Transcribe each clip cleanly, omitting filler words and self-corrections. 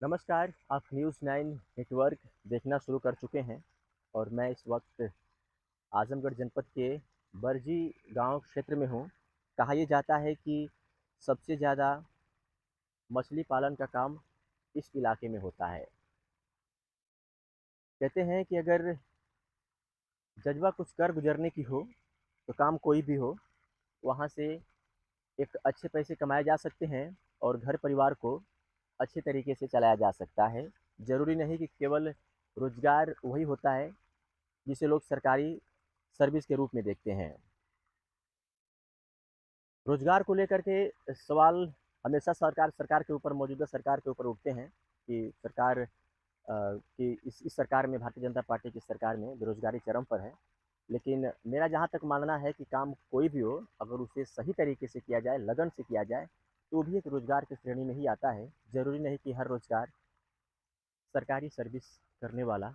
नमस्कार, आप news 9 network देखना शुरू कर चुके हैं और मैं इस वक्त आज़मगढ़ जनपद के बरजी गांव क्षेत्र में हूं। कहा यह जाता है कि सबसे ज़्यादा मछली पालन का काम इस इलाके में होता है। कहते हैं कि अगर जज़्बा कुछ कर गुजरने की हो, तो काम कोई भी हो, वहाँ से एक अच्छे पैसे कमाए जा सकते हैं और घर परिवार को अच्छे तरीके से चलाया जा सकता है। ज़रूरी नहीं कि केवल रोज़गार वही होता है जिसे लोग सरकारी सर्विस के रूप में देखते हैं। रोजगार को लेकर के सवाल हमेशा सरकार के ऊपर, मौजूदा सरकार के ऊपर उठते हैं कि कि इस सरकार में, भारतीय जनता पार्टी की सरकार में बेरोजगारी चरम पर है। लेकिन मेरा जहाँ तक मानना है कि काम कोई भी हो, अगर उसे सही तरीके से किया जाए, लगन से किया जाए, तो भी एक रोजगार की श्रेणी में ही आता है। ज़रूरी नहीं कि हर रोजगार सरकारी सर्विस करने वाला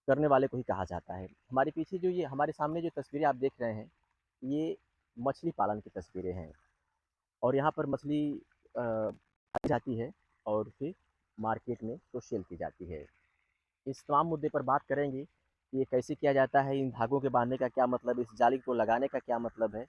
करने वाले को ही कहा जाता है। हमारे पीछे जो ये हमारे सामने जो तस्वीरें आप देख रहे हैं, ये मछली पालन की तस्वीरें हैं और यहाँ पर मछली पाई जाती है और फिर मार्केट में तो सेल की जाती है। इस तमाम मुद्दे पर बात करेंगे कि ये कैसे किया जाता है, इन धागों के बांधने का क्या मतलब है, इस जाली को लगाने का क्या मतलब है।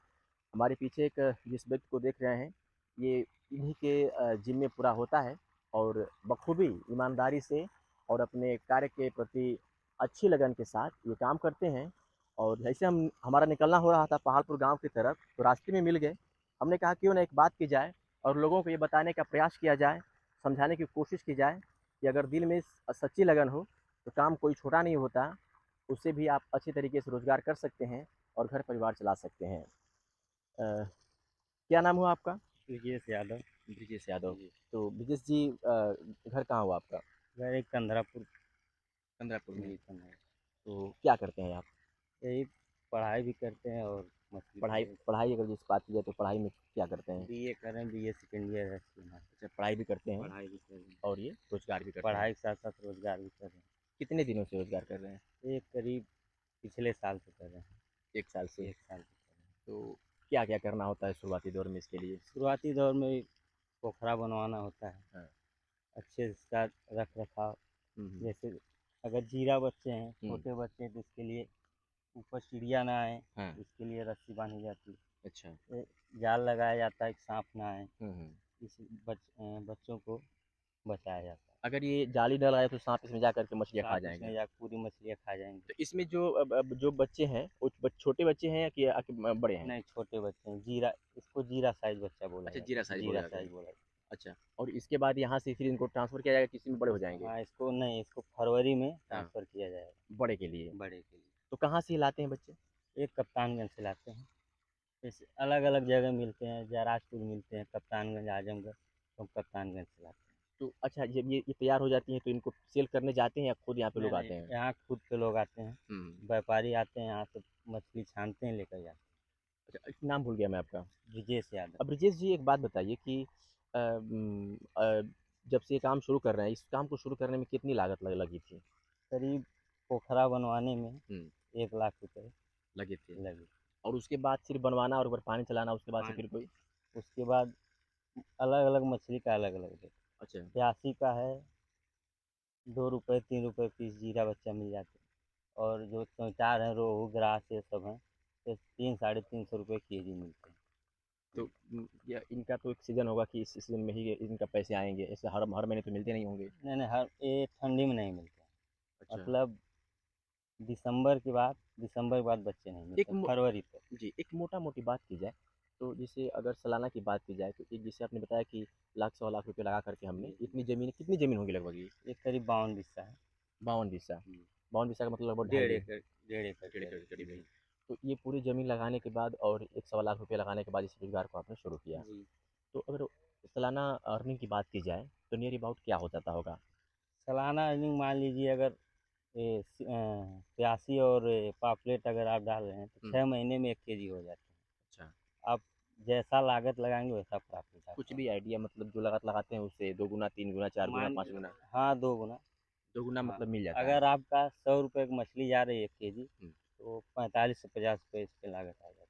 हमारे पीछे एक जिस व्यक्ति को देख रहे हैं, ये इन्हीं के जिम्मे पूरा होता है और बखूबी ईमानदारी से और अपने कार्य के प्रति अच्छी लगन के साथ ये काम करते हैं। और जैसे हम हमारा निकलना हो रहा था पहाड़पुर गांव की तरफ, तो रास्ते में मिल गए। हमने कहा क्यों ना एक बात की जाए और लोगों को ये बताने का प्रयास किया जाए, समझाने की कोशिश की जाए कि अगर दिल में सच्ची लगन हो तो काम कोई छोटा नहीं होता, उससे भी आप अच्छे तरीके से रोजगार कर सकते हैं और घर परिवार चला सकते हैं। अ, क्या नाम हुआ आपका? ब्रिजेश यादव। ब्रिजेश यादव। जी। तो ब्रिजेश जी, घर कहाँ हुआ आपका? घर एक कंधरापुर। चंद्रपुर में। जी, कंधरा। तो क्या करते हैं आप? यही पढ़ाई भी करते हैं और मछली पढ़ाई पकड़। पढ़ाई अगर जिस बात की जाए तो पढ़ाई में क्या करते हैं? बीए कर रहे हैं, बीए सेकेंड ईयर है इसमें। अच्छा, पढ़ाई भी करते हैं पढ़ाई भी कर रहे हैं। और ये रोजगार भी करते हैं। पढ़ाई के साथ साथ रोजगार भी कर रहे कितने दिनों से रोजगार कर रहे हैं? हैं। एक करीब पिछले साल से कर रहे हैं। 1 साल से। एक साल से कर रहे हैं। तो क्या क्या करना होता है शुरुआती दौर में इसके लिए? शुरुआती दौर में पोखरा बनवाना होता है। हाँ। अच्छे से इसका रख रखाव। हम्म। जैसे अगर जीरा बच्चे हैं, हम्म। छोटे बच्चे हैं, तो इसके लिए ऊपर चिड़िया ना आए, हाँ। इसके लिए रस्सी बांधी जाती अच्छा। है। जाल लगाया जाता है कि सांप ना आए। हम्म। इस बच्चों को बचाया जाता है। अगर ये जाली न लगाए तो सांप इसमें जा करके मछलियाँ खा सांप जाएंगे। इसमें या पूरी मछलियाँ खा जाएंगे। तो इसमें जो अब जो बच्चे हैं वो छोटे बच्चे हैं या कि बड़े हैं? नहीं, छोटे बच्चे हैं। जीरा, इसको जीरा साइज बच्चा बोला अच्छा, जीरा जाता है। साइज बोला जीरा जाता है। साइज बोला जाता अच्छा, और इसके बाद यहाँ से फिर इनको ट्रांसफ़र किया जाएगा, किसी में बड़े है हो इसको। जाएँगे? हाँ, इसको नहीं, इसको फरवरी में हाँ, ट्रांसफ़र किया जाएगा बड़े के लिए। बड़े के लिए। तो कहाँ से लाते हैं बच्चे? एक कप्तानगंज से लाते हैं। जैसे अलग अलग जगह मिलते हैं, जयराजपुर मिलते हैं, कप्तानगंज, आजमगढ़, तो हम कप्तानगंज से लाते हैं। तो अच्छा, जब ये तैयार हो जाती हैं तो इनको सेल करने जाते हैं या खुद यहाँ पे नहीं लोग नहीं, आते हैं? यहाँ खुद के लोग आते हैं। हुँ। व्यापारी आते हैं, यहाँ से मछली छानते हैं, लेकर जाते अच्छा, नाम भूल गया मैं आपका। हैं। ब्रिजेश यादव। अब ब्रिजेश जी, एक बात बताइए कि जब से ये काम शुरू कर रहे हैं, इस काम को शुरू करने में कितनी लागत लगी थी? करीब पोखरा बनवाने में हुँ, 1 लाख रुपए लगे थे। लगे। और उसके बाद सिर्फ़ बनवाना और ऊपर पानी चलाना, उसके बाद से पाँच, फिर कोई? उसके बाद अलग अलग मछली का अलग अलग रेट। अच्छा। प्यासी का है 2 रुपये 3 रुपये पीस, जीरा बच्चा मिल जाते हैं। और जो चौचार हैं, रोहू, ग्रास, ये सब हैं, तो 300 साढ़े 300 रुपये केजी मिलते हैं। तो या इनका तो एक सीज़न होगा कि इस सीज़न में ही इनका पैसे आएँगे, ऐसे हर हर महीने तो मिलते नहीं होंगे? नहीं नहीं, हर ये ठंडी में नहीं मिलते हैं। अच्छा। मतलब दिसंबर के बाद बच्चे नहीं एक मिलते, मो फरवरी तक। जी, एक मोटा-मोटी बात की जाए, तो जैसे अगर सालाना की बात की जाए, तो एक जैसे आपने बताया कि लाख सवा लाख रुपए लगा करके हमने जी, इतनी ज़मीन, कितनी ज़मीन होगी लगभग ये? ये करीब 52 बिस्सा है। 52 बीसा। जी। 52 बीसा का मतलब लगभग ढाई डेढ़ ए एकड़, डेढ़ एकड़ डेढ़ एकड़ करीब। के करीब है। जी। तो ये पूरी ज़मीन लगाने के बाद और एक सवा लाख रुपए लगाने के बाद इस रोज़गार को आपने शुरू किया। जी। तो अगर सालाना अर्निंग की बात की जाए, तो नियर अबाउट क्या हो जाता होगा? सालाना अर्निंग मान लीजिए, अगर प्यासी और पापलेट अगर आप डाल रहे हैं, तो हुँ। 6 महीने में 1 केजी हो जाते हैं। अच्छा। आप जैसा लागत लगाएंगे वैसा प्रॉफिट कुछ आपका भी होगा। आइडिया, मतलब जो लगाते हैं उससे 2 गुना, 3 गुना, 4 गुना, मान 5 गुना? हाँ, 2 गुना। 2 गुना हाँ, मतलब मिल जाता है। अगर आपका 100 रुपये की मछली जा रही है 1 केजी, हुँ। तो 45 से 50 रुपये इस पे लागत आ जाती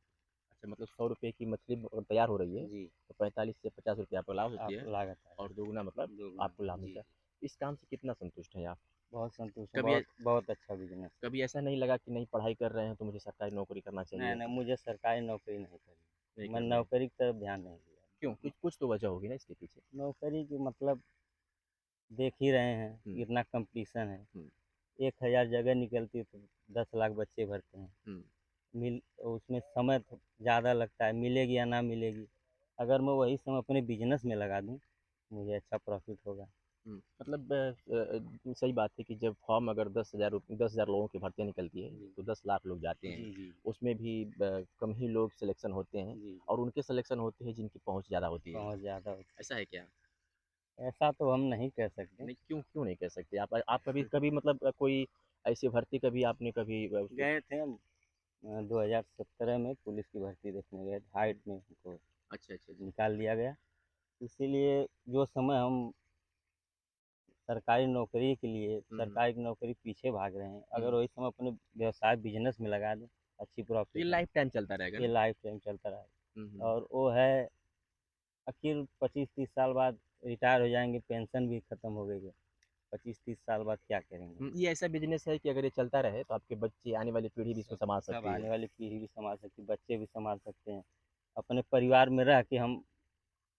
अच्छा, मतलब 100 रुपए की मछली तैयार हो रही है, है। जी। तो 45 से 50 रुपए आपको लाभ होती आप है लागत आ और जाती दोगुना मतलब है, 2 गुना। आपको लाभ जी मिलता है। जी। इस काम से कितना संतुष्ट हैं आप? बहुत संतुष्ट हूँ, कभी बहुत बहुत अच्छा बिजनेस। कभी ऐसा नहीं लगा कि नहीं पढ़ाई कर रहे हैं तो मुझे सरकारी नौकरी करना नहीं चाहिए? नहीं, मुझे सरकारी नौकरी नहीं नहीं करनी, मैं कर रहे हैं। नौकरी की तरफ ध्यान नहीं क्यों? दिया। कुछ कुछ तो वजह होगी ना इसके पीछे। नौकरी की मतलब देख ही रहे हैं, हुँ, कितना कंपटीशन है। हुँ, 1000 जगह निकलती है तो 10 लाख बच्चे भरते हैं। हुँ, मिल उसमें समय तो ज़्यादा लगता है, मिलेगी या ना मिलेगी। अगर मैं वही समय अपने बिजनेस में लगा दूँ, मुझे अच्छा प्रॉफिट होगा। हुँ। मतलब सही बात है कि जब फॉर्म अगर 10,000 लोगों की भर्तियाँ निकलती है, जी तो 10 लाख लोग जाते हैं। जी जी उसमें भी कम ही लोग सिलेक्शन होते हैं जी। और उनके सिलेक्शन होते हैं जिनकी पहुँच ज़्यादा होती है। बहुत ज़्यादा होती ऐसा है क्या? है, ऐसा तो हम नहीं कह सकते। नहीं, क्यों क्यों नहीं कह सकते? आप कभी कभी मतलब कोई ऐसी भर्ती कभी आपने कभी उसको गए थे हम 2017 में पुलिस की भर्ती देखने गए थे, हाइट में हमको अच्छा, अच्छा, अच्छा। निकाल दिया गया। इसीलिए जो समय हम सरकारी नौकरी के लिए हुँ, हुँ, सरकारी नौकरी पीछे भाग रहे हैं, अगर हुँ। वही समय अपने व्यवसाय बिजनेस में लगा दें, अच्छी तो ये प्रॉफिट है। लाइफ़ टाइम चलता रहेगा ये ना? लाइफ टाइम चलता हुँ, रहेगा, हुँ। और वो है आखिर 25-30 साल बाद रिटायर हो जाएंगे, पेंशन भी ख़त्म हो गई है। 25-30 साल बाद क्या करेंगे? ये ऐसा बिज़नेस है कि अगर ये चलता रहे तो आपके बच्चे आने वाली पीढ़ी भी इसको सब सँभाल सब सकती है। आने वाली पीढ़ी भी संभाल सकती, बच्चे भी संभाल सकते हैं। अपने परिवार में रह के हम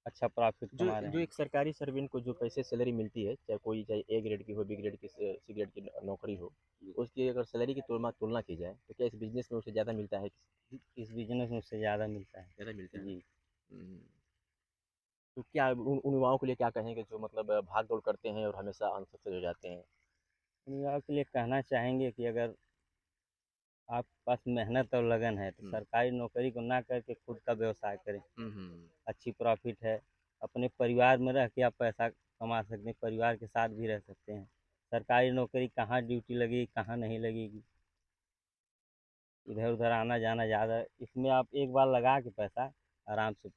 अच्छा प्रॉफिट जो कमा रहे जो हैं। एक सरकारी सर्वेंट को जो पैसे सैलरी मिलती है, चाहे ए ग्रेड की हो, बी ग्रेड की, सी ग्रेड की नौकरी हो, जी। उसकी अगर सैलरी की तुलना तुलना की जाए, तो क्या इस बिज़नेस में उसे ज़्यादा मिलता है? इस बिजनेस में उससे ज़्यादा मिलता है। ज़्यादा मिलता है ना? जी। हुँ। तो क्या उन युवाओं के लिए क्या कहेंगे जो मतलब भाग-दौड़ करते हैं और हमेशा अनसक्सेस हो जाते हैं? युवाओं के लिए कहना चाहेंगे कि अगर आपके पास मेहनत और लगन है तो हुँ। सरकारी नौकरी को ना करके खुद का व्यवसाय करें। हुँ, हुँ। अच्छी प्रॉफिट है। अपने परिवार में रह के आप पैसा कमा सकते हैं, परिवार के साथ भी रह सकते हैं। सरकारी नौकरी कहाँ ड्यूटी लगेगी, कहाँ नहीं लगेगी, इधर उधर आना जाना ज़्यादा। इसमें आप एक बार लगा के पैसा आराम से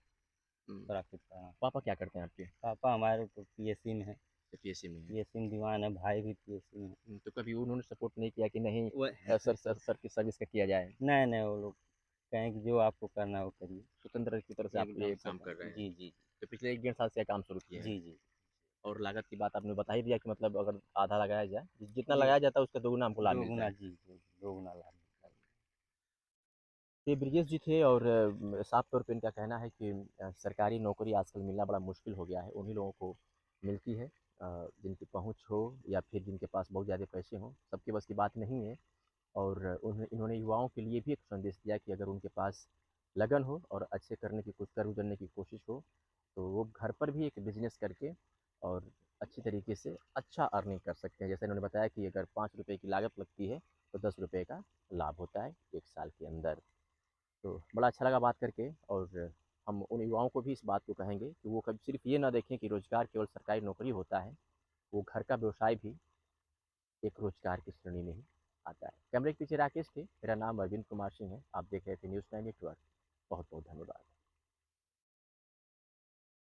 हुँ। प्रॉफिट कमा। पापा क्या करते हैं आपके? पापा हमारे तो पीएससी में है। पीएससी में हैं। पीएससी में दीवान है, भाई भी पीएससी में है। तो कभी उन्होंने सपोर्ट नहीं किया कि नहीं वो सर की सर्विस का किया जाए? नहीं नहीं, वो लोग कहें कि जो आपको करना है वो करिए। स्वतंत्र की तरह से आप एकदम ये काम कर रहे स्वतंत्र। हैं। जी जी तो पिछले 1 डेढ़ साल से ये काम शुरू किए हैं। जी जी और लागत की बात आपने बता ही दिया कि मतलब अगर आधा लगाया जाए, जितना जी। लगाया जाता है उसका दोगुना हमको लाभ मिलता दोगुना, है। जी जी, दोगुना लाभ मिलता है। तो ये ब्रिजेश जी थे और साफ तौर पे इनका कहना है कि सरकारी नौकरी आजकल मिलना बड़ा मुश्किल हो गया है। उन्हीं लोगों को मिलती है जिनकी पहुँच हो या फिर जिनके पास बहुत ज़्यादा पैसे हों, सबके बस की बात नहीं है। और इन्होंने युवाओं के लिए भी एक संदेश दिया कि अगर उनके पास लगन हो और अच्छे करने की कर गुजरने की कोशिश हो, तो वो घर पर भी एक बिज़नेस करके और अच्छी तरीके से अच्छा अर्निंग कर सकते हैं। जैसे इन्होंने बताया कि अगर ₹5 की लागत लगती है, तो ₹10 का लाभ होता है 1 साल के अंदर। तो बड़ा अच्छा लगा बात करके और हम उन युवाओं को भी इस बात को कहेंगे कि वो कभी सिर्फ़ ये ना देखें कि रोज़गार केवल सरकारी नौकरी होता है, वो घर का व्यवसाय भी एक रोज़गार की श्रेणी में ही आता है। कैमरे के पीछे राकेश थे, मेरा नाम अरविंद कुमार सिंह है। आप देख रहे थे न्यूज़ 9 नेटवर्क। बहुत-बहुत धन्यवाद।